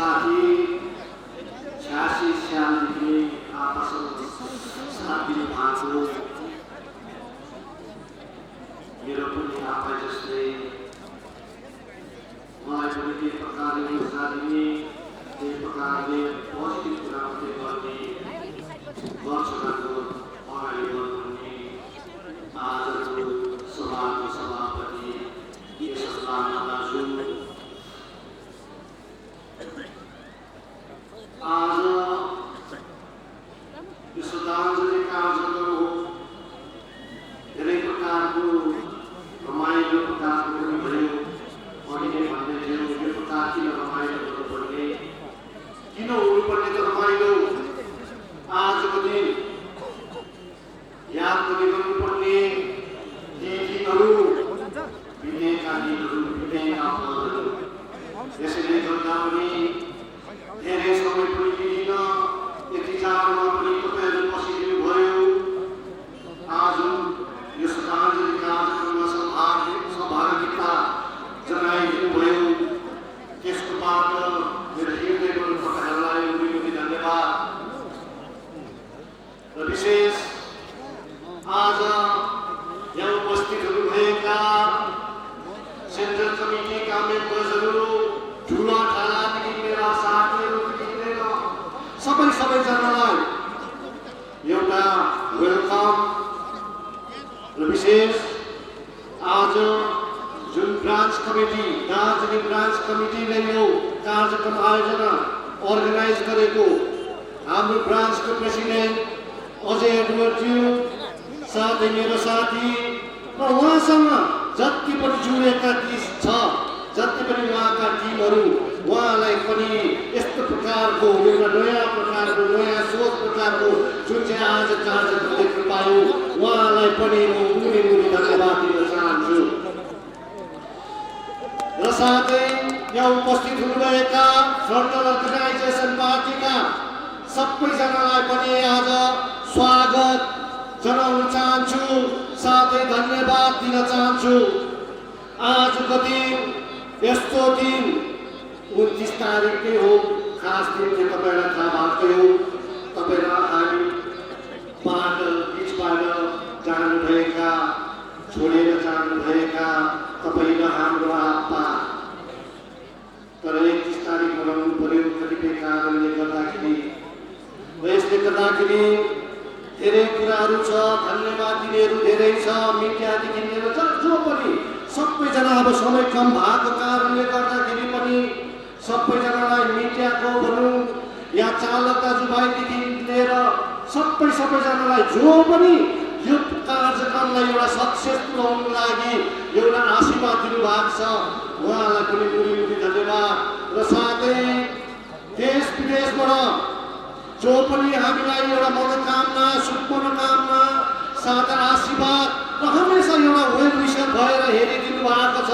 साथी 86 सालदेखि आपसमा साथ दिनु भएको मेरो पनि आफै जस्तै मलाई पनि त्यही प्रकारले ऊर्जा दिने त्यही प्रकारले पोजिटिभ कुरा मात्रै गर्ने वर्षको अगाडि बढ्ने आजको सभाको सभापति यस लामा दाजु आज यो श्रद्धाञ्जली कार्यक्रम धेरै प्रकारको रमाइलो प्रकारको पनि भयो। अघि नै भन्दै थियो यो प्रकार किन रमाइलो गर्नुपर्ने, किन हुनुपर्ने त रमाइलो आजको दिन याद पनि गर्नुपर्ने ती दिनहरू बितेका दिनहरू बितेका पलहरू। यसैले गर्दा पनि धेरै समय पनि लिइन यति चाडमा पनि तपाईँहरू बसिदिनु भयो। आज यो श्रद्धाञ्जली कार्यक्रममा सहभागिता जनाइदिनु भयो। त्यसको बाद मेरो हृदयबाट तपाईँहरूलाई उनी धन्यवाद र विशेष आज यहाँ उपस्थित हुनुभएका सेन्ट्रल कमिटीका मेम्बर्सहरू ठुला ठालादेखि मेरा साथीहरूदेखि लिएर सबैजनालाई एउटा वेलकम र विशेष आज जुन ब्रान्च कमिटी दार्जिलिङ ब्रान्च कमिटीले यो कार्यक्रम आयोजना अर्गनाइज गरेको हाम्रो ब्रान्चको प्रेसिडेन्ट अजय एडवर्डज्यू साथै मेरो साथी र उहाँसँग जति पनि जुडेका छ जति पनि उहाँका टिमहरू उहाँलाई पनि यस्तो प्रकारको एउटा नयाँ प्रकारको नयाँ सोच प्रकारको जुन चाहिँ आज कार्यक्रम देख्न पायो उहाँलाई पनि म मुरी धन्यवाद दिन चाहन्छु। र साथै यहाँ उपस्थित हुनुभएका फ्रन्टल अर्गनाइजेसन पार्टीका सबैजनालाई पनि आज स्वागत जनाउन चाहन्छु, साथै धन्यवाद दिन चाहन्छु। आजको दिन यस्तो दिन 29 तारिकै हो, खास दिन चाहिँ तपाईँलाई थाहा भएकै हो। तपाईँहरू हामी बिचबाट जानुभएका छोडेर जानुभएका तपाईँ र हाम्रो आप्पा, तर 31 तारिक मनाउनु पर्यो कतिपय कारणले गर्दाखेरि र यसले गर्दाखेरि धेरै कुराहरू छ, धन्यवाद दिनेहरू धेरै छ, मिडियादेखि लिएर जो पनि सबैजना अब समय कम भएको कारणले गर्दाखेरि पनि सबैजनालाई मिडियाको भनौँ या चालक दाजुभाइदेखि लिएर सबैजनालाई जो पनि यो कार्यक्रमलाई एउटा सक्सेस पुर्याउनको लागि एउटा आशीर्वाद दिनुभएको छ उहाँलाई पनि मुरी धन्यवाद। र साथै देश विदेशबाट जो पनि हामीलाई एउटा मनोकामना शुभकामना साथै आशीर्वाद र हमेसा एउटा वेल विशर भएर हेरिदिनु भएको छ,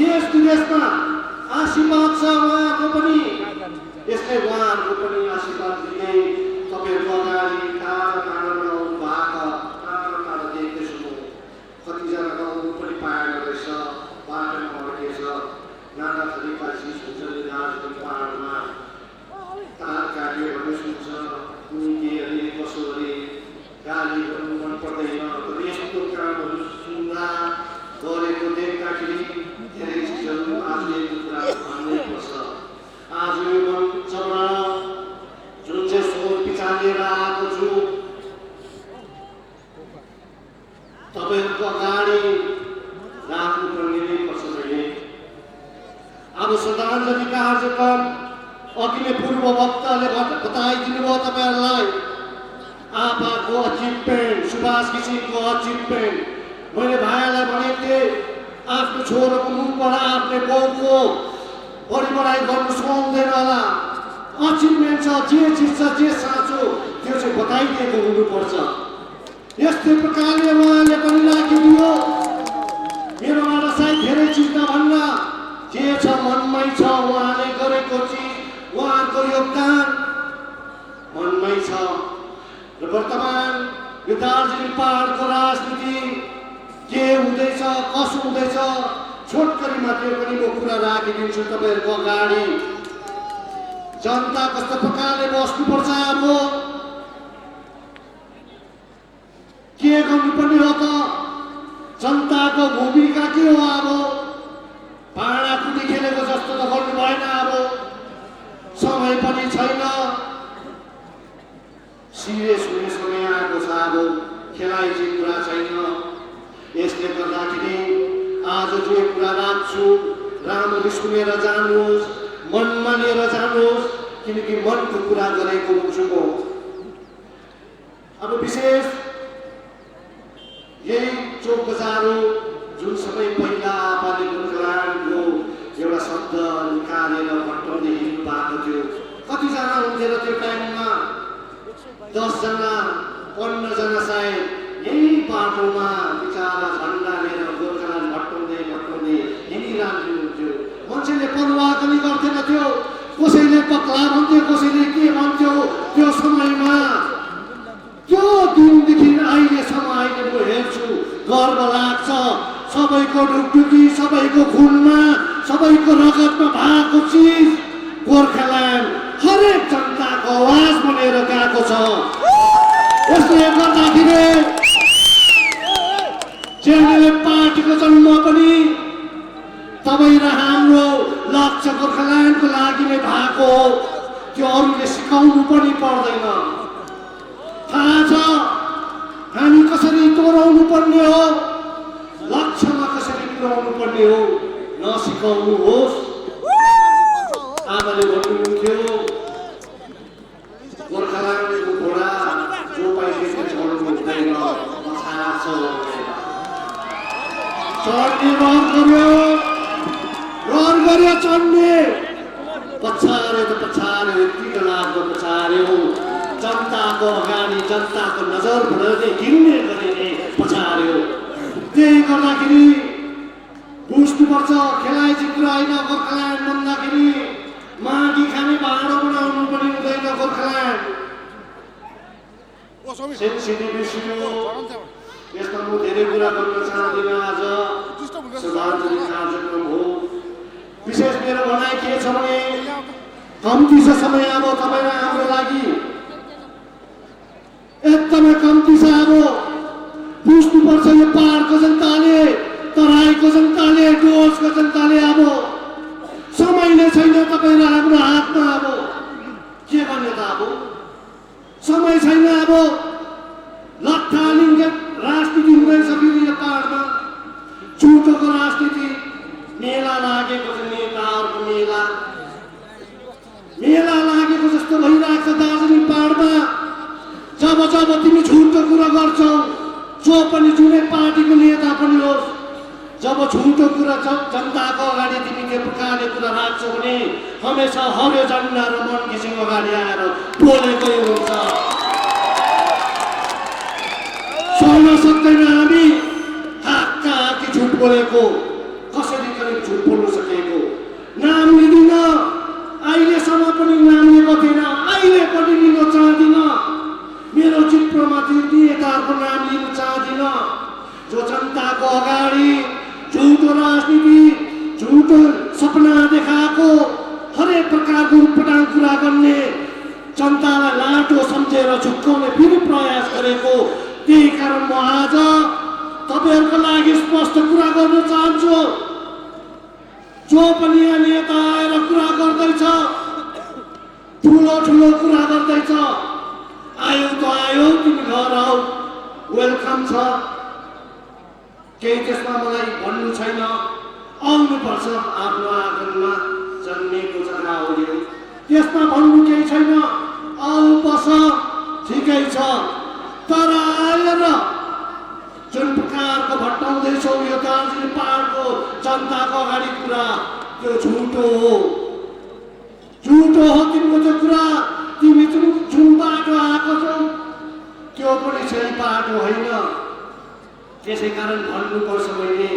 देश विदेशमा आशीर्वाद छ उहाँको पनि। यसले उहाँहरूको पनि आशीर्वाद दिँदै तपाईँहरूको अगाडि टाढा भएको देख्दैछु कतिजना गाउँहरू पनि पाएन रहेछ, बाटोमा अड्केछ, नाना थरीका चिज हुन्छ दार्जिलिङ पहाडमा तार काट्यो भन्ने सुन्छ, कुनी के अरे कसो अरे गाली गर्नु मन पर्दैन। तर यस्तो कामहरू सुन्दा गरेको देख्दाखेरि धेरै चिजहरू आज एक कुरा भन्नै पर्छ। आज यो मञ्चबाट जुन चाहिँ सोच विचारेर आएको छु तपाईँहरूको अगाडि राख्नुपर्ने नै पर्छ। मैले अब श्रद्धाञ्जली कार्यक्रम अघि नै पूर्व वक्ताले बताइदिनु भयो तपाईँहरूलाई आपाको अचिभमेन्ट, सुभाष घिसिङको अचिभमेन्ट। मैले भाइलाई भनेको थिएँ आफ्नो छोरोको मुखबाट आफ्नो बाउको बढी गर्नु सुहाउँदैन होला, अचिभमेन्ट छ, जे चिज छ जे साँचो त्यो चाहिँ बताइदिएको हुनुपर्छ। यस्तै प्रकारले उहाँले पनि राखिदियो। मेरोबाट सायद धेरै चिज नभन्न जे छ मनमै छ, उहाँले गरेको चिज उहाँको योगदान मनमै छ। र वर्तमान यो दार्जिलिङ पहाडको राजनीति के हुँदैछ कसो हुँदैछ छोटकरीमा त्यो पनि म कुरा राखिदिन्छु तपाईँहरूको अगाडि। जनता कस्तो प्रकारले बस्नुपर्छ, अब के गर्नुपर्ने हो त, जनताको भूमिका के हो, अब भाँडाकुटी खेलेको जस्तो त गर्नु भएन, अब समय पनि छैन, सिरियस हुने समय आएको छ, अब खेलाइची कुरा छैन। यसले गर्दाखेरि आज जो कुरा राख्छु राम्ररी सुनेर जानुहोस्, मनमा लिएर जानुहोस्, किनकि मनको कुरा गरेको हुन्छु म। अब विशेष यही चोक बजार हो जुन समय पहिला आपाले गोर्खाल्यान्डको एउटा शब्द निकालेर भट्टाउँदै हिँड्नु भएको थियो। कतिजना हुन्थे र त्यो टाइममा? 10 जना 15 जना सायद यही बाटोमा बिचारा झन्डा लिएर गोर्खाल्यान्ड भट्टाउँदै हिँडिरहन्थ्यो। मान्छेले परवाह पनि गर्थेन थियो, कसैले पक्ला भन्थ्यो, कसैले के भन्थ्यो। त्यो समयमा त्यो दिनदेखि अहिलेसम्म अहिले म हेर्छु गर्व लाग्छ। सबैको ढुकढुकी, सबैको खुनमा, सबैको रगतमा भएको चिज गोर्खाल्यान्ड हरेक जनताको आवाज बनेर गएको छ। यसले गर्दाखेरि जेएलएफ पार्टीको जन्म पनि तपाईँ र हाम्रो लक्ष्य गोर्खाल्यान्डको लागि नै भएको हो। त्यो अरूले सिकाउनु पनि पर्दैन। थाहा छ हामी कसरी तोडाउनु पर्ने हो, लक्ष्यमा कसरी पुर्याउनु पर्ने हो, नसिकाउनुहोस्। आमाले भन्नुहुन्थ्यो गोर्खाल्यान्डको घोडा जो पाइले छोड्नु हुँदैन, चढ्ने रहर गर्यो चढ्ने, पछार्यो त पछार्यो, यति डरलाग्दो पछार्यो। जनताको अगाडि जनताको नजर भुलाउने हिँड्ने गरिने पछार्यो। त्यही गर्दाखेरि बुझ्नुपर्छ खेलाइची कुरा होइन। गोर्खाल्यान्ड भन्दाखेरि मागी खाने भाँडो बनाउनु पनि हुँदैन। गोर्खाल्यान्ड सेन्सिटिभ इस्यु हो। यसमा म धेरै कुरा गर्न चाहदिनँ। आज श्रद्धाञ्जली कार्यक्रम हो। विशेष मेरो भनाइ के छ भने कम्ती छ समय अब तपाईँ र हाम्रो लागि, एकदमै कम्ती छ। अब बुझ्नुपर्छ यो पहाडको जनताले, तराईको जनताले, डुवर्सको जनताले अब समय नै छैन तपाईँ र हाम्रो हातमा। अब के गर्ने त, अब समय छैन। अब लट्ठालिङ्गे राजनीति हुँदैसक्यो यो पहाडमा, झुटोको राजनीति। मेला लागेको छ, नेताहरूको मेला लागेको जस्तो भइरहेको छ दार्जिलिङ पहाडमा। जब जब तिमी झुटो कुरा गर्छौ, जो पनि जुनै पार्टीको नेता पनि होस्, जब झुटो कुरा जनताको अगाडि तिमी त्यो प्रकारले कुरा राख्छौ भने हमेसा हरियो झन्डा र मन घिसिङ अगाडि आएर बोलेकै हुन्छ। सहन सक्दैन हामी हाक्की झुट बोलेको, कसरी कहिले झुट बोल्नु सकेको। नाम लिँदिन, अहिलेसम्म पनि नाम लिएको थिएन, अहिले पनि लिन चाहदिन। मेरो चित्रमा त्यो नेताहरूको नाम लिन चाहदिन जो जनताको अगाडि झुटो राजनीति, झुटो सपना देखाएको, हरेक प्रकारको उटपटाङ कुरा गर्ने, जनतालाई लाटो सम्झेर झुक्काउने फेरि प्रयास गरेको। त्यही कारण म आज तपाईँहरूको लागि स्पष्ट कुरा गर्न चाहन्छु। जो पनि यहाँ नेता आएर कुरा गर्दैछ, ठुलो ठुलो कुरा गर्दैछ, आयो त आयो, तिमी घर आऊ, वेलकम छ। केही त्यसमा मलाई भन्नु छैन। आउनुपर्छ, आफ्नो आँगनमा जन्मेको जग्गा हो यो, त्यसमा भन्नु केही छैन। आऊ बस, ठिकै छ। तर आएर जुन प्रकारको भट्टाउँदैछौ यो दार्जिलिङ पहाडको जनताको अगाडि कुरा, त्यो झुटो हो। झुटो हो तिम्रो त्यो कुरा। तिमी जुन बाटो आएको छौ त्यो पनि सही बाटो होइन। त्यसै कारण भन्नुपर्छ मैले,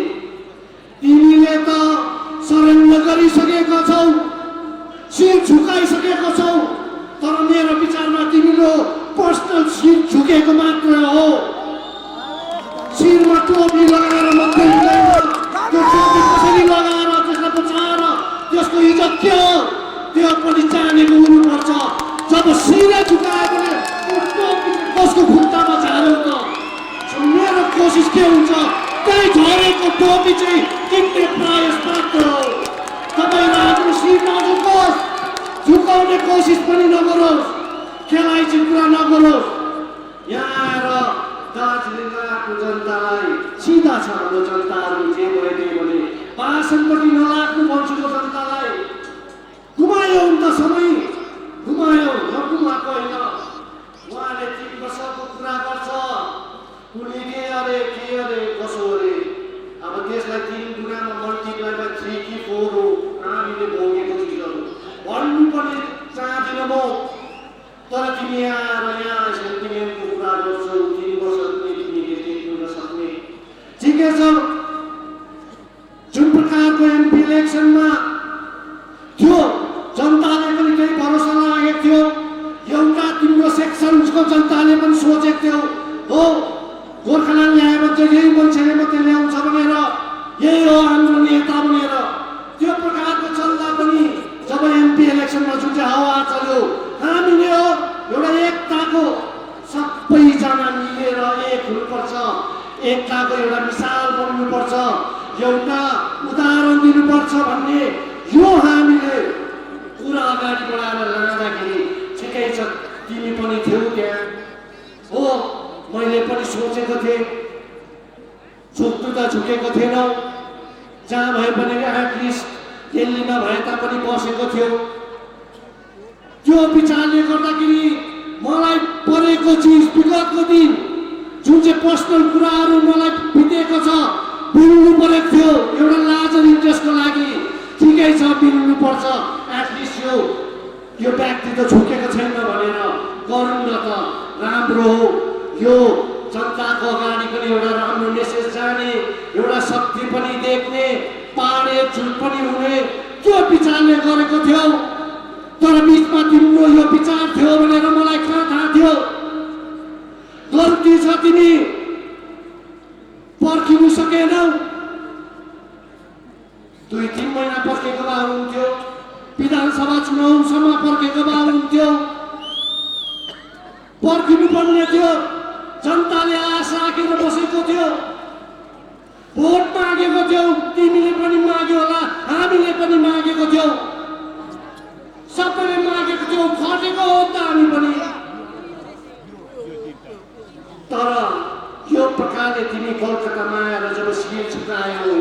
तिमीले त सरेन्डर गरिसकेको छौ, शिर झुकाइसकेको छौ। तर मेरो विचारमा तिमीले पर्सनल शिर झुकेको मात्र हो। शिरमा टोपी लगाएर मात्रै हुँदैन। त्यो टोपी कसरी लगाएर त्यसलाई बचाएर त्यसको इज्जत के हो त्यो पनि जानेको हुनु अब सिरा झुकायो भने कसको खुट्टामा झार्यो त? मेरो कोसिस के हुन्छ? त्यही झरेको टोपी चाहिँ किन्ने प्रयास मात्र हो। तपाईहरु आफ्नो शिर नझुकोस्, झुकाउने कोसिस पनि नगरोस्, खेलाइची कुरा नगरोस्। यहाँ आएर दार्जिलिङको जनतालाई सिधा छ हाम्रो जनताहरू जे भए भने भाषणपट्टि नलाग्नु भन्छु म जनतालाई। गुमायो उनका समय, गुमायो नगुमाएको होइन। उहाँले 3 वर्षको कुरा गर्छ, कुनै के अरे कसो अरे। अब त्यसलाई 3 गुणामा मल्टिप्लाई बाइ 3 कि 4 हो हामीले भोगेको चिजहरू भन्नु पनि चाहदिन म। तर तिमी यहाँ सेन्टिमेन्टको कुरा गर्छौ, 3 वर्ष तिमीले देख्नु नसक्ने। ठिकै छ, जुन प्रकारको एमपी इलेक्सनमा थियो जनताले पनि केही भरोसा लागेको थियो। एउटा तिम्रो सेक्सनको जनताले पनि सोचेको थियो हो गोर्खाल्यान्ड ल्याएर चाहिँ यही मान्छेले मात्रै ल्याउँछ भनेर, यही हो हाम्रो नेता भनेर। त्यो प्रकारको चल्दा पनि जब एमपी इलेक्सनमा जुन चाहिँ हावा चल्यो, हामीले हो एउटा एकताको सबैजना मिलेर एक हुनुपर्छ, एकताको एउटा मिसाल बन्नुपर्छ, एउटा उदाहरण दिनुपर्छ भन्ने यो हामीले कुरा अगाडि बढाएर लाँदाखेरि ठिकै छ। तिमी पनि थियौ त्यहाँ हो, मैले पनि सोचेको थिएँ, झुक्नु त झुकेको थिएनौ। जहाँ भए पनि एटलिस्ट दिल्लीमा भए तापनि बसेको थियो। त्यो विचारले गर्दाखेरि मलाई परेको चिज विगतको दिन जुन चाहिँ पर्सनल कुराहरू मलाई बितेको छ बिल्नु परेको थियो एउटा लार्जर इन्ट्रेस्टको लागि। ठिकै छ, बिल्नु पर्छ। एटलिस्ट यो व्यक्ति त झुकेको छैन भनेर गरौँ न त, राम्रो हो। यो जनताको अगाडि पनि एउटा राम्रो मेसेज जाने, एउटा शक्ति पनि देख्ने, पाडे झुट पनि हुने, त्यो विचारले गरेको थियो। तर बिचमा तिम्रो यो विचार थियो भनेर मलाई कहाँ थाहा थियो? गल्ती छ, तिमी पर्खिनु सकेनौ। 2-3 महिना पर्खेको भए हुन्थ्यो, विधानसभा चुनावसम्म पर्खेको भए हुन्थ्यो। पर्खिनु पर्ने थियो। जनताले आश राखेर बसेको थियो, भोट मागेको थियो। तिमीले पनि माग्यो होला, हामीले पनि मागेको थियौ, सबैले मागेको थियो, खटेको हो त हामी पनि। तर यो प्रकारले तिमी कलकत्तामा आएर जब शिर झुकायौ,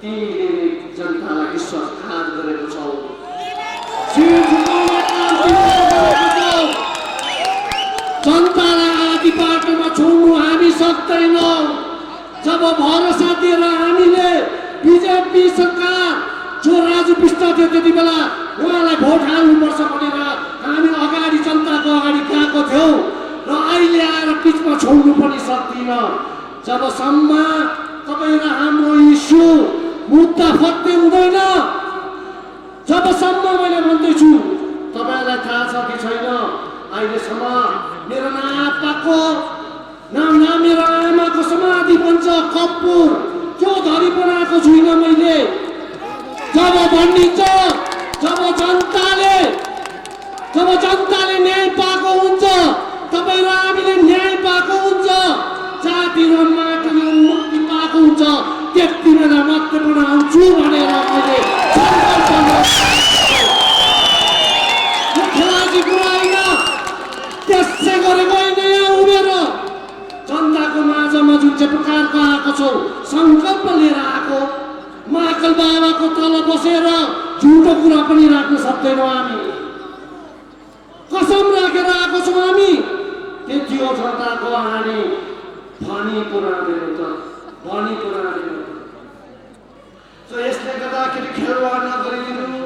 तिमीले जनतालाई विश्वासघात गरेको छौ। शिर झुकाउने काम तिमीले गरेको छौ। जनतालाई आदि बाटोमा छोड्नु हामी सक्दैनौँ। जब भरोसा दिएर हामीले बिजेपी सरकार जो राजु बिष्ट थियो त्यति बेला उहाँलाई भोट हाल्नुपर्छ भनेर हामी अगाडि जनताको अगाडि गएको थियौँ र अहिले आएर बिचमा छोड्नु पनि सक्दिन। जबसम्म तपाईँ र हाम्रो इस्यु मुद्दा फत्ते हुँदैन, जबसम्म मैले भन्दैछु। तपाईँलाई थाहा छ कि छैन, अहिलेसम्म मेरो नापाको न मेरो आमाको समाधि बन्छ कपुर त्यो धरी बनाएको छुइनँ मैले। जब भनिन्छ, जब जनताले न्याय पाएको हुन्छ, तपाईँ र हामीले न्याय पाएको हुन्छ, जाति र माटोले उन्मुक्ति पाएको हुन्छ, त्यति बेला मात्रै बनाउँछु भनेर मैले खेलाची कुरा होइन, त्यसै गरेको होइन। यहाँ उभिएर जनताको माझमा जुन चाहिँ प्रकारको आएको छौ, सङ्कल्प लिएर आएको, महाकाल बाबाको तल बसेर झुटो कुरा पनि राख्न सक्दैनौँ हामी। कसम राखेर आएको छौँ हामी। त्यति हो जनताको हानि। भनीको राख्दैन त, भनीको राख्दैन। यसले गर्दाखेरि खेलवाड नगरिदिनु।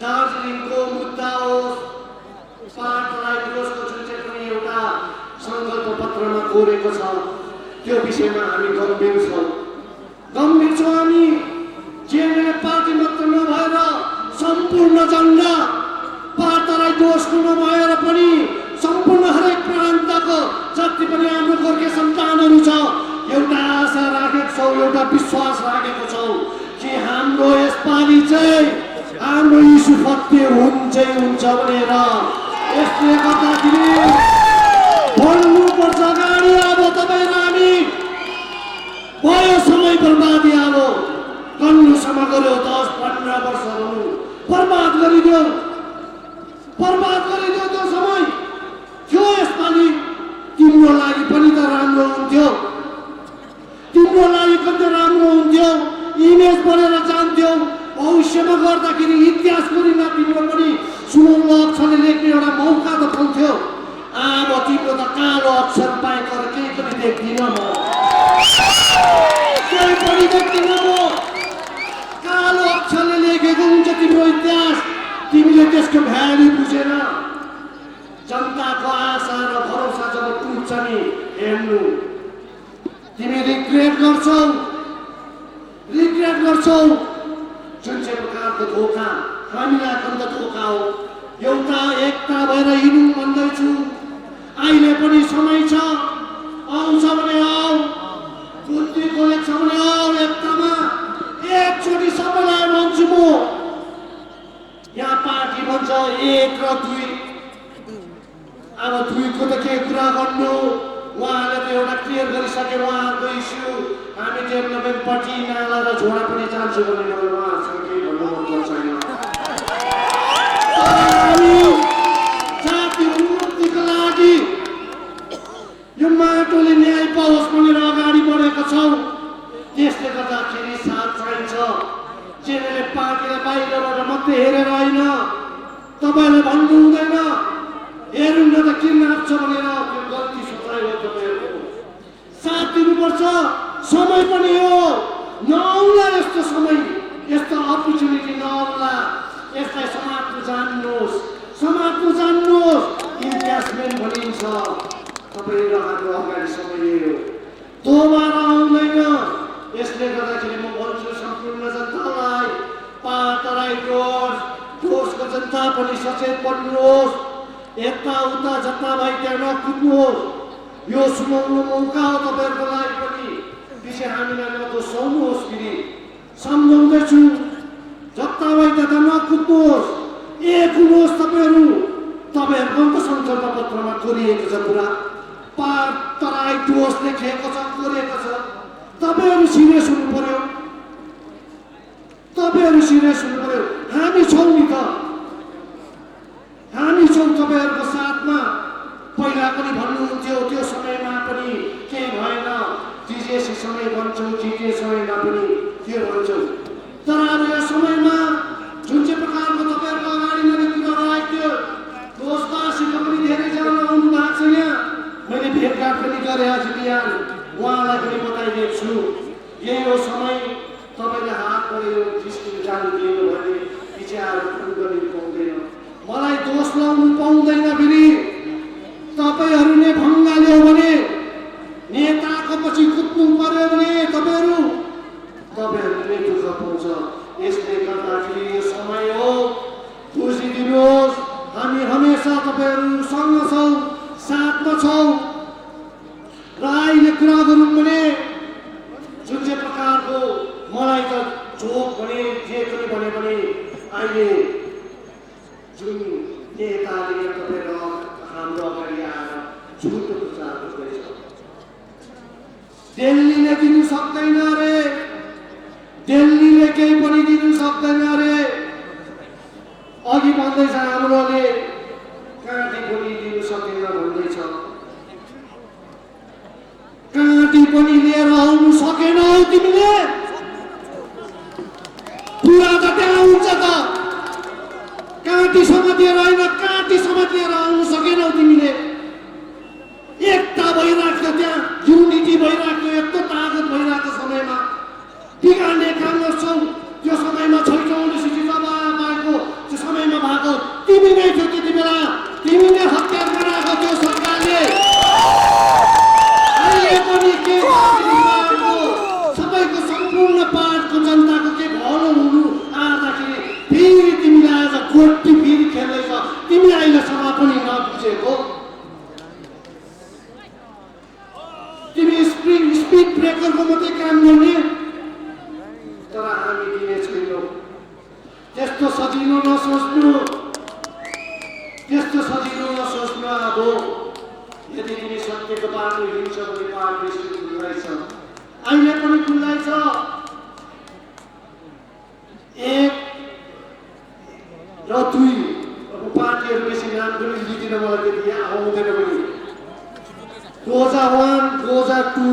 दार्जिलिङको मुद्दा होस्, पार्टलाई विरोधको जुन चाहिँ पनि एउटा सङ्कल्प पत्रमा कोरेको छ, त्यो विषयमा हामी गम्भीर छौँ। हामी जेएनएल पार्टी मात्र नभएर सम्पूर्ण जनता पार्टीलाई दोषको नभएर पनि सम्पूर्ण हरेक प्रान्तको जति पनि हाम्रो गोर्खे सन्तानहरू छ, एउटा आशा राखेको छौँ, एउटा विश्वास राखेको छौँ कि हाम्रो यसपालि चाहिँ हाम्रो इस्यु फत्ते हुन्छ भनेर गरिदियो, बर्बाद गरिदियो त्यो समय थियो। यसपालि तिम्रो लागि पनि त राम्रो हुन्थ्यो, तिम्रो लागि पनि त राम्रो हुन्थ्यो, इमेज बढेर जान्थ्यो। भविष्यमा गर्दाखेरि इतिहास गरिमा तिम्रो पनि सुनौलो अक्षरले लेख्ने एउटा मौका त पाउँथ्यो। अब तिम्रो त कालो अक्षर पाएको केही पनि देख्दिनँ म, केही पनि देख्दिनँ म। कालो अक्षरले लेखेको हुन्छ तिम्रो इतिहास, तिमीले त्यसको भ्यालु बुझेन। जनताको आशा र भरोसा जब टुट्छ नि हेर्नु, तिमी रिग्रेट गर्छौ, रिग्रेट गर्छौ। जुन चाहिँ प्रकारको धोका हामीलाई पनि त धोका हो। एउटा एकता भएर हिँडौँ भन्दैछु। अहिले पनि समय छ, आउँछ भने आऊ, बुद्धि खोलेको छ भने आऊ एकतामा। एकचोटि सबैलाई भन्छु म, यहाँ पार्टी भन्छ 1 र 2, अब 2 को त के कुरा गर्नु, उहाँले त एउटा क्लियर गरिसके उहाँहरूको इस्यु। हामी डेभलपमेन्ट पार्टी नाला र झोडा पनि जान्छु भने मलाई उहाँहरूसँग केही भन्नु मन छैन। जाति उन्नतिको लागि यो माटोले न्याय पाओस् भनेर अगाडि बढेका छौँ। त्यसले गर्दाखेरि साथ चाहिन्छ। जेले पार्टीलाई बाहिरबाट मात्रै हेरेर होइन, तपाईँले भन्नु हुँदैन हेरौँ न त के नाप्छ भनेर। त्यो गल्ती सोचाइ हो तपाईँहरूको। साथ दिनुपर्छ। समय पनि हो, नआउला यस्तो समय, यस्तो अपर्च्युनिटी नआउला। यसलाई समात्नु जान्नुहोस्, समात्नु जान्नुहोस्। इन्भेस्टमेन्ट भनिन्छ, तपाईँहरू हाम्रो अगाडि समय हो, दोबारा आउँदैन। यसले गर्दाखेरि म भन्छु सम्पूर्ण जनतालाई, पातराई डोर्सको जनता पनि सचेत बन्नुहोस्। यताउता जता भाइ त्यहाँ नकुद्नुहोस्। यो सुनौलो मौका हो तपाईँहरूको लागि पनि। पछि हामीलाई नदोसाउनुहोस्। फेरि सम्झाउँदैछु, जता भाइ त्यता नकुद्नुहोस्, एक हुनुहोस् तपाईँहरू। तपाईँहरूको त सङ्कल्प पत्रमा कोरिएको छ, पुरा पातराई डोर्स लेखिएको छ, कोरिएको छ। तपाईँहरू सिरियस हुनु पर्यो, तपाईँहरू सिरियस हुनु पर्यो। हामी छौँ नि त, हामी छौँ तपाईँहरूको साथमा। पहिला पनि भन्नुहुन्थ्यो, त्यो समयमा पनि केही भएन, जिजेसी समय भन्छौँ, जिटिए समयमा पनि के भन्छौँ। तर अब यो समयमा जुन चाहिँ प्रकारको तपाईँहरूको अगाडि मैले कुरा राखेको थियो, दोषवासीको पनि धेरैजना आउनु भएको छ यहाँ। मैले भेटघाट पनि गरेँ आज बिहान, उहाँलाई पनि बताइदिएको छु। यही हो समय। तपाईँले हात बढेर जिस्किनु जानु दिनु भने पछि आएर फोन गर्नु पाउँदैन, मलाई दोष लाउनु पाउँदैन। फेरि तपाईँहरूले भङ्गा ल्यायो भने, नेताको पछि कुद्नु पर्यो भने तपाईँहरूले दुःख पाउँछ। यसले गर्दाखेरि यो समय हो, बुझिदिनुहोस्। हामी हमेसा तपाईँहरूसँग छौँ, साथमा छौँ। र अहिले कुरा गरौँ भने जुन चाहिँ प्रकारको मलाई त जोक भने जे पनि भने पनि अहिले जुन नेताले तपाईँहरू हाम्रो अगाडि आएर झुटो प्रचार गर्दैछ, दिल्लीले दिनु सक्दैन अरे, दिल्लीले केही पनि दिनु सक्दैन अरे। अघि भन्दैछ हाम्रोले काँटी पनि दिनु सकेन भन्दैछ। काँटी पनि लिएर आउनु सकेनौ तिमीले, पुरा त त्यहाँ हुन्छ त। काँटी समातेर होइन, काँटी समातेर आउनु सकेनौ तिमीले। एकता भइराख्यो, त्यहाँ युनिटी भइराख्यो, यस्तो ताकत भइरहेको समयमा बिगार्ने काम गर्छौ। त्यो समयमा छैटौँ युनिभर्सिटी जब भएको त्यो समयमा भएको तिमी नै थियो। त्यति बेला तिमी नै हत्या गराएको त्यो सरकारले। अहिले पनि के सबैको सम्पूर्ण पार्टको जनताको के भलो हुनु आउँदाखेरि फेरि तिमीलाई आज गोटी फेरि खेल्दैछ। तिमी अहिलेसम्म पनि नबुझेको, तिमी स्पिड ब्रेकरको मात्रै काम गर्ने। तर हामी दिने छैनौँ। त्यस्तो सजिलो नसोच्नु, त्यस्तो सजिलो नसोच्नु। अब यदि तिमी सत्यको बाटो हिँड्छ भने बाटो स्थिति खुल्लै छ, अहिले पनि खुल्लै छ। एक र दुई अब पार्टीहरू बेसी नाम पनि लिदिन मलाई त्यति आउँदैन पनि 2001 2002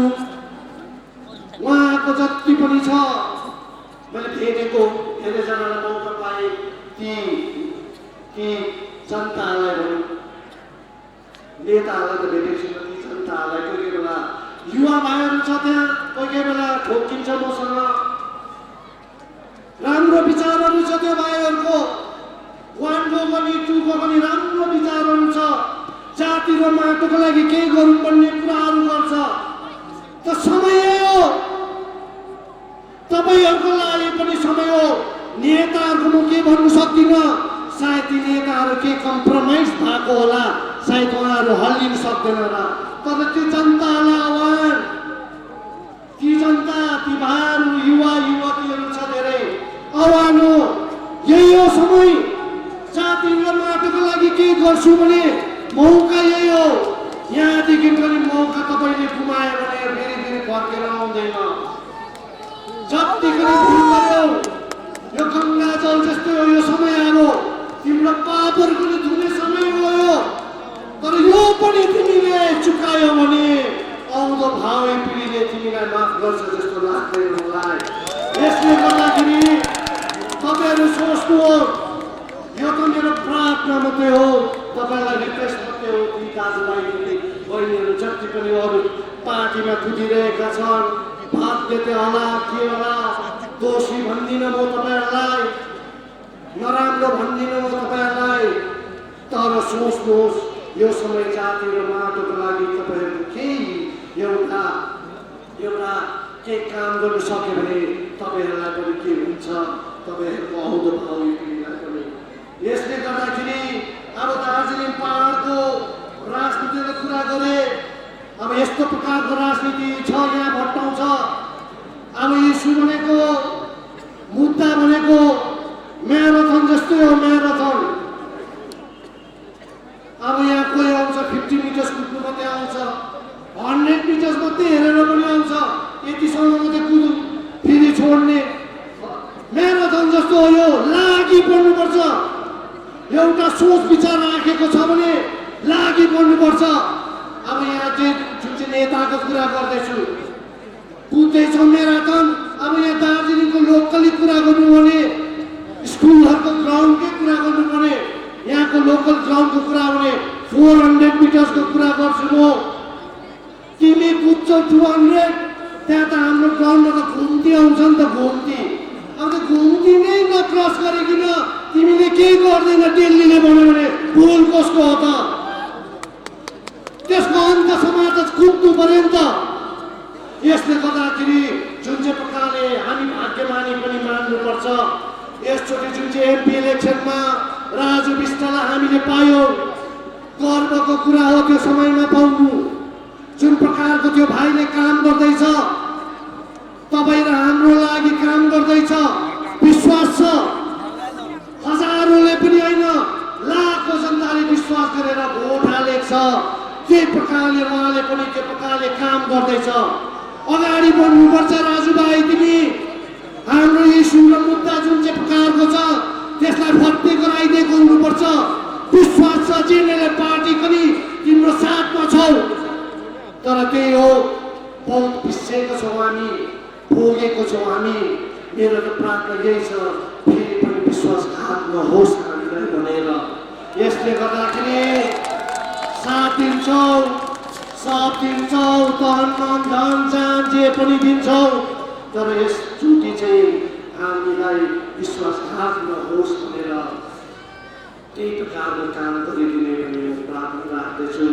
उहाँको जति पनि छ मैले भेटेको धेरैजनालाई मौका पाएँ ती जनतालाई भनौँ नेताहरूलाई त भेटेको छैन ती जनताहरूलाई कोही कोही बेला युवा भाइहरू छ त्यहाँ कोही कोही बेला ठोकिन्छ मसँग राम्रो विचारहरू छ त्यो भाइहरूको 1 को पनि 2 को पनि राम्रो विचारहरू छ जाति र माटोको लागि केही गरौँ भन्ने कुराहरू गर्छ त समय हो तपाईहरुको लागि पनि समय हो नेताहरुको म के भन्नु सक्दिनँ सायद ती नेताहरु के कम्प्रोमाइज भएको होला सायद उहाँहरु हल्लिन सक्दैन होला तर त्यो जनतालाई आह्वान ती जनता ती भाइहरु युवा युवतीहरु छ धेरै आह्वान हो यही हो समय जाति र माटोको लागि के गर्छु भने मौका यही हो यहाँदेखि पनि मौका तपाईले गुमायो भने फेरि फर्केर आउँदैन जतिको भुल गर्यो यो गंगा जल जस्तै हो यो समय आयो तिम्रो पापहरुको धुने समय हो तर यो पनि तिमीले चुकायो भने आउँदो भावी पिढीले तिमीलाई माफ गर्छ जस्तो लाग्दैन मलाई यसले गर्दाखेरि तपाईहरु सोच्नुहोस् यो त मेरो प्रार्थना मात्रै हो तपाईलाई रिक्वेस्ट मात्रै हो ती दाजुभाइ बहिनीहरु जति पनि अरु पार्टीमा कुदिरहेका छन् भाग्यते होला के होला दोषी भन्दिन म तपाईहरुलाई नराम्रो भन्दिन म तपाईहरुलाई तर सोच्नुहोस् यो समय जाति र माटोको लागि तपाईहरु केही एउटा के काम गर्न सक्यो भने तपाईहरुलाई पनि के हुन्छ तपाईहरुको आउँदो भावी पिढीलाई पनि यसले गर्दाखेरि अब दार्जिलिङ पहाडको राजनीतिको कुरा गरे अब यस्तो प्रकारको राजनीति छ यहाँ भट्टाउँछ अब इस्यु भनेको मुद्दा भनेको म्याराथन जस्तै हो म्याराथन अब यहाँ कोही आउँछ 50 मिटर्स कुद्नु मात्रै आउँछ 100 मिटर्स मात्रै हेरेर पनि आउँछ यतिसम्म मात्रै कुद्नु फेरि छोड्ने म्याराथन जस्तो हो यो लागि पर्नुपर्छ एउटा सोच विचार राखेको छ भने लागि पर्नुपर्छ अब यहाँ चाहिँ जुन चाहिँ नेताको कुरा गर्दैछु कुद्दैछौँ म्याराथन अब यहाँ दार्जिलिङको लोकली कुरा गर्नु भने स्कुलहरुको ग्राउन्डकै कुरा गर्नु भने यहाँको लोकल ग्राउन्डको कुरा भने 400 मिटर्सको कुरा गर्छु म तिमी कुद्छौ 200 त्यहाँ त हाम्रो ग्राउन्डमा त घुम्ती आउँछ नि त घुम्ती अब त घुम्ती नै नक्रस गरिकन तिमीले केही गर्दैन दिल्लीले भन्यो भने भुल कसको हो त त्यसको अन्तसम्म त कुद्नु पर्यो नि त यसले गर्दाखेरि जुन चाहिँ प्रकारले हामी भाग्यमानी पनि मान्नुपर्छ यसचोटि जुन चाहिँ एमपी इलेक्सनमा राजु विष्टलाई हामीले पायौं गर्वको कुरा हो त्यो समयमा पाउनु जुन प्रकारको त्यो भाइले काम गर्दैछ तपाई र हाम्रो लागि काम गर्दैछ विश्वास छ हजारौंले पनि हैन लाखौं जनताले विश्वास गरेर भोट हालेको छ त्यही प्रकारले उहाँले पनि त्यो प्रकारले काम गर्दैछ अगाडि बढ्नुपर्छ राजु भाइ तिमी हाम्रो इस्यु र मुद्दा जुन चाहिँ प्रकारको छ त्यसलाई फत्ते गराइदिएको हुनुपर्छ विश्वास छ जिनेले पार्टी पनि तिम्रो साथमा छौ तर त्यही हो बहुत पिसेको छौं हामी भोगेको छौं हामी मेरो त प्रार्थना यही छ फेरि पनि विश्वासघात नहोस् हामीलाई भनेर यसले गर्दाखेरि साथ दिन्छौ तन मन धन जान जे पनि दिन्छौ तर यस चोटि चाहिँ हामीलाई विश्वासघात नहोस् भनेर त्यही प्रकारको काम गरिदिने भन्ने प्रार्थना राख्दछु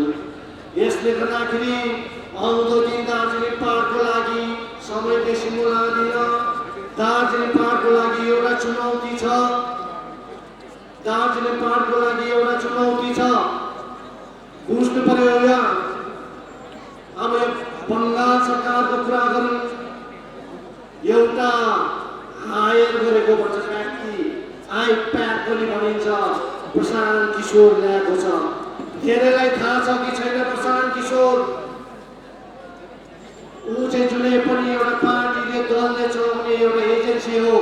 यसले गर्दाखेरि आउँदो दिन दार्जिलिङ पहाडको लागि समय बेसी म लादिन दार्जिलिङ पहाडको लागि एउटा चुनौती छ दार्जिलिङ पहाडको लागि एउटा चुनौती छ बुझ्नु पर्यो यहाँ अब बंगाल सरकारको कुरा गरौँ एउटा हायर गरेको भन्छ व्यक्ति आइप्याड पनि भनिन्छ प्रशान्त किशोर ल्याएको छ धेरैलाई थाहा छ कि छैन प्रशान्त किशोर ऊ चाहिँ जुनै पनि एउटा पार्टीले दलले चलाउने एउटा एजेन्सी हो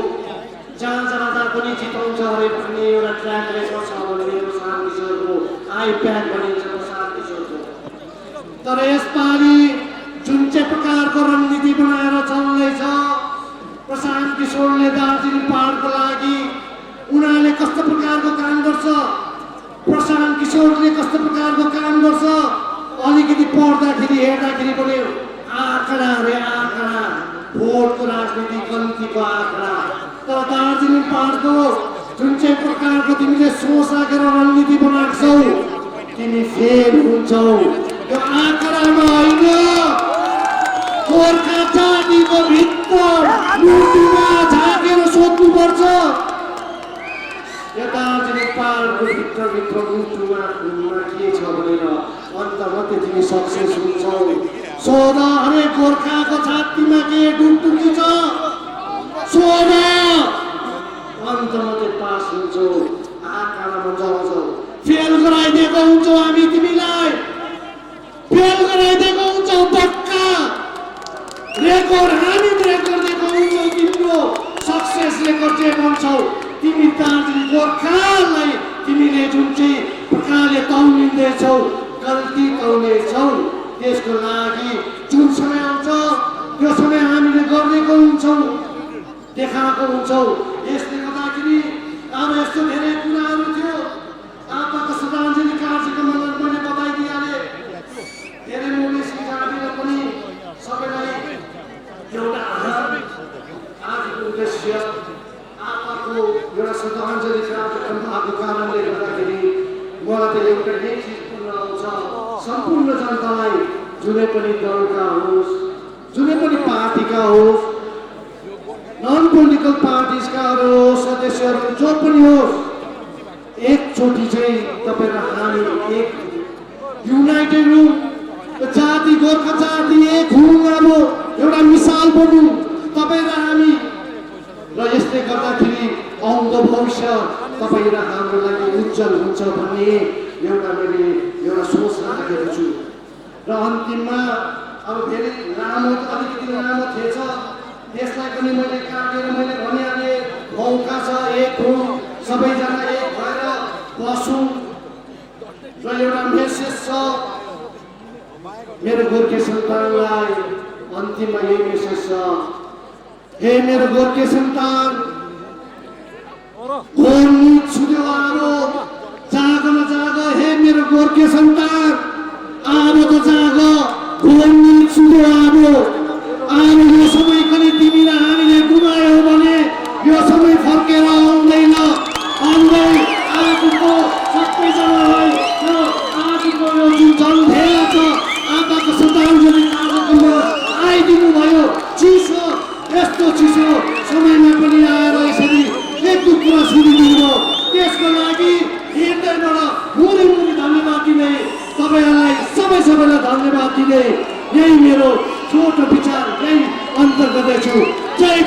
जहाँ जाँदा पनि जिताउँछ अरे भन्ने एउटा ट्र्याक रेकर्ड छ भन्ने प्रशान्त किशोरको आइप्याड भनिन्छ प्रशान्त किशोरको। तर यसपालि जुन चाहिँ प्रकारको रणनीति बनाएर चल्दैछ प्रशान्त किशोरले दार्जिलिङ पहाडको लागि उनीहरूले कस्तो प्रकारको काम गर्छ, प्रशान्त किशोरले कस्तो प्रकारको काम गर्छ अलिकति पढ्दाखेरि हेर्दाखेरि पनि आँकडा रे आँकडा, भोटको राजनीति गन्तीको आँकडा। तर दार्जिलिङ पहाडको जुन चाहिँ प्रकारको तिमीले सोच राखेर रणनीति बनाएको छौ तिमी फेल हुन्छौ। यो आँकडामा होइन, गोर्खा जातिको भित्र मुटुमा झाँकेर सोध्नुपर्छ। यो दार्जिलिङ पहाडको भित्रभित्र मुटुमा खुनमा के छ भनेर अन्त मात्रै तिमी सक्सेस हुन्छौ। सोध हरेक गोर्खाको छातीमा के डुकडुकी छ, सोध अन्त मात्रै पास हुन्छौ। आँकडामा जान्छौ, फेल गराइदिएको हुन्छौ हामी तिमीलाई, फेल गराइदिएको हुन्छौ पक्का। रेकर्ड हामी ब्रेक गरिदिएको हुन्छौ, तिम्रो सक्सेस रेकर्ड चाहिँ बन्छौ। तिमी दार्जिलिङ गोर्खालाई तिमीले जुन चाहिँ प्रकारले तौलिँदैछौ गल्ती तौलेछौ। त्यसको लागि जुन समय आउँछ त्यो समय हामीले गरिदिएको हुन्छौँ, देखाएको हुन्छौँ। यसले गर्दाखेरि अब यस्तो धेरै कुराहरू थियो। आपको श्रद्धाञ्जली कार्यक्रममा मैले बताइदिइहालेँ। धेरै मोडेसी जातिले पनि सबैलाई एउटा आजको उद्देश्य आपको एउटा श्रद्धाञ्जली कार्यक्रम भएको कारणले गर्दाखेरि मलाई त एउटा यही चिज पूर्ण आउँछ। सम्पूर्ण जनतालाई जुनै पनि दलका होस्, जुनै पनि पार्टीका होस्, नन पोलिटिकल पार्टिजकाहरू सदस्यहरू जो पनि होस्, एकचोटि चाहिँ तपाईँ र हामी एक युनाइटेड हौँ। जाति गोर्खा जाति एक हौँ, अब एउटा मिसाल बनौँ तपाईँ र हामी। र यसले गर्दाखेरि आउँदो भविष्य तपाईँ र हाम्रो लागि उज्जवल हुन्छ भन्ने एउटा मैले एउटा सोच राखेको छु। र अन्तिममा अब धेरै लामो अलिकति लामो थिएछ, त्यसलाई पनि मैले काटेर मैले भनिहालेँ। मौका छ, एक हौँ, सबैजना एक भएर बसौँ। र एउटा मेसेज छ मेरो गोर्खे सन्तानलाई, अन्तिममा यही मेसेज छ। हे मेरो गोर्खे सन्तान, घोर निद छुट्यो आरो, जाग न जाग हे मेरो गोर्खे सन्तान, आरो त जाग, घोर निद छुट्यो आरो। आरो यो समय पनि तिमी र हामीले गुमायौ भने यो समय फर्केर आउँदैन। आउँदै आजको सबैजनालाई यो आजको यो जुन जनधेला छ आजको श्रद्धाञ्जली कार्यक्रममा आइदिनु भयो। चिसो यस्तो चिसो समयमा पनि आएर यसरी एक दुई कुरा सुनिदिनु भयो। त्यसको लागि हृदयबाट मुरी धन्यवाद दिँदै तपाईँहरूलाई सबैलाई धन्यवाद दिँदै यही मेरो छोटो विचार यही अन्त गर्दैछु। जय